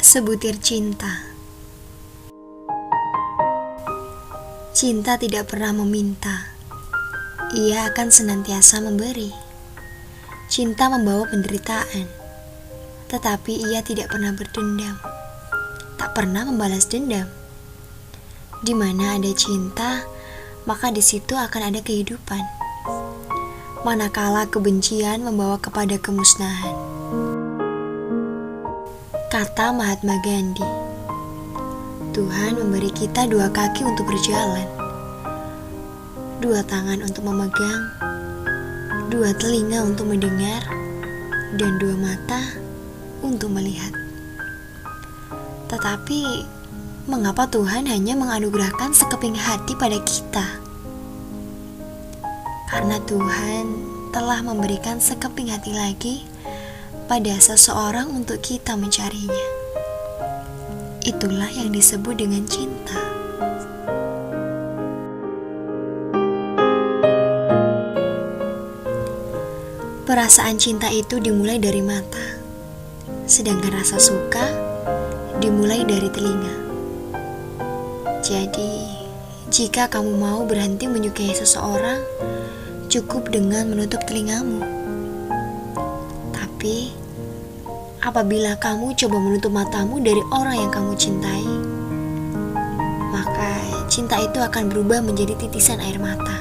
Sebutir cinta. Cinta tidak pernah meminta, ia akan senantiasa memberi. Cinta membawa penderitaan, tetapi ia tidak pernah berdendam, tak pernah membalas dendam. Dimana ada cinta, maka disitu akan ada kehidupan. Manakala kebencian membawa kepada kemusnahan. Kata Mahatma Gandhi, Tuhan memberi kita 2 kaki untuk berjalan, 2 tangan untuk memegang, 2 telinga untuk mendengar, dan 2 mata untuk melihat. Tetapi, mengapa Tuhan hanya menganugerahkan sekeping hati pada kita? Karena Tuhan telah memberikan sekeping hati lagi pada seseorang untuk kita mencarinya. Itulah yang disebut dengan cinta. Perasaan cinta itu dimulai dari mata, sedangkan rasa suka dimulai dari telinga. Jadi, jika kamu mau berhenti menyukai seseorang, cukup dengan menutup telingamu. Tapi, apabila kamu coba menutup matamu dari orang yang kamu cintai, maka cinta itu akan berubah menjadi titisan air mata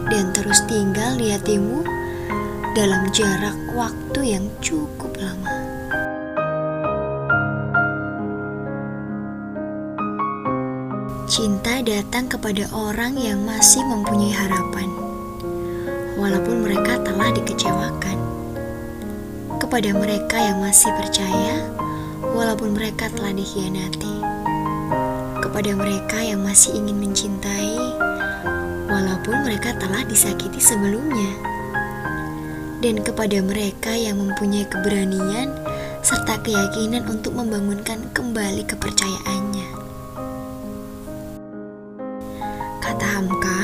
dan terus tinggal di hatimu dalam jarak waktu yang cukup lama. Cinta datang kepada orang yang masih mempunyai harapan, walaupun mereka telah dikecewakan. Kepada mereka yang masih percaya, walaupun mereka telah dikhianati. Kepada mereka yang masih ingin mencintai, walaupun mereka telah disakiti sebelumnya. Dan kepada mereka yang mempunyai keberanian serta keyakinan untuk membangunkan kembali kepercayaannya. Kata Hamka,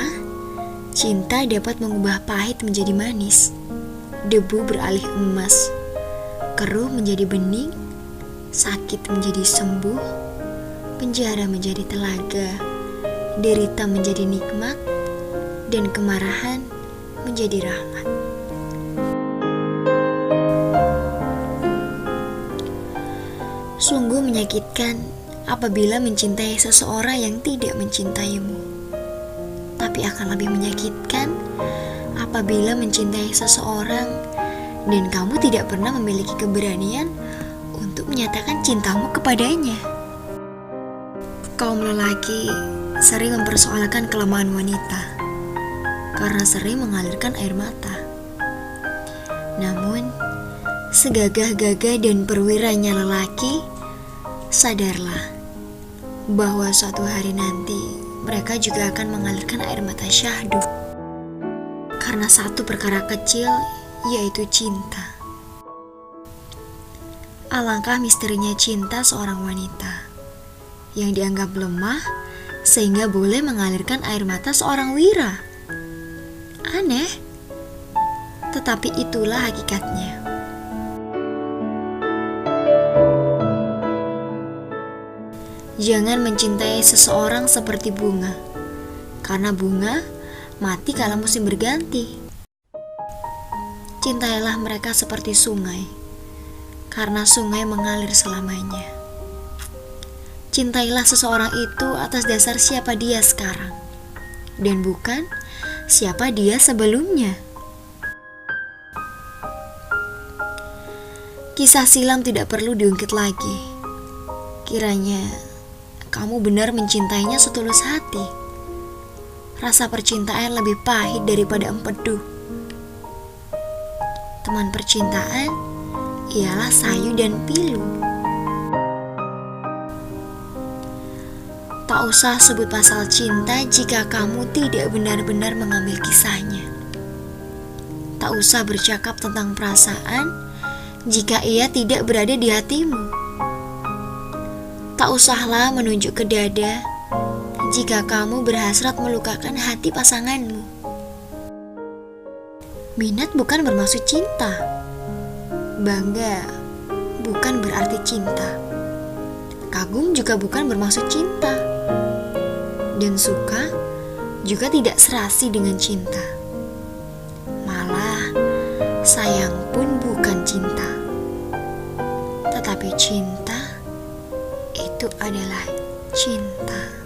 cinta dapat mengubah pahit menjadi manis, debu beralih emas, keruh menjadi bening, sakit menjadi sembuh, penjara menjadi telaga, derita menjadi nikmat, dan kemarahan menjadi rahmat. Sungguh menyakitkan apabila mencintai seseorang yang tidak mencintaimu. Tapi akan lebih menyakitkan apabila mencintai seseorang dan kamu tidak pernah memiliki keberanian untuk menyatakan cintamu kepadanya. Kaum lelaki sering mempersoalkan kelemahan wanita karena sering mengalirkan air mata. Namun, segagah-gagah dan perwiranya lelaki, sadarlah bahwa suatu hari nanti mereka juga akan mengalirkan air mata syahdu karena satu perkara kecil, yaitu cinta. Alangkah misterinya cinta seorang wanita yang dianggap lemah sehingga boleh mengalirkan air mata seorang wira. Aneh, tetapi itulah hakikatnya. Jangan mencintai seseorang seperti bunga, karena bunga mati kala musim berganti. Cintailah mereka seperti sungai, karena sungai mengalir selamanya. Cintailah seseorang itu atas dasar siapa dia sekarang, dan bukan siapa dia sebelumnya. Kisah silam tidak perlu diungkit lagi. Kiranya kamu benar mencintainya setulus hati. Rasa percintaan lebih pahit daripada empedu. Teman percintaan ialah sayu dan pilu. Tak usah sebut pasal cinta jika kamu tidak benar-benar mengambil kisahnya. Tak usah bercakap tentang perasaan jika ia tidak berada di hatimu. Tak usahlah menunjuk ke dada jika kamu berhasrat melukakan hati pasanganmu. Minat bukan bermaksud cinta. Bangga bukan berarti cinta. Kagum juga bukan bermaksud cinta, dan suka juga tidak serasi dengan cinta. Malah, sayang pun bukan cinta, tetapi cinta itu adalah cinta.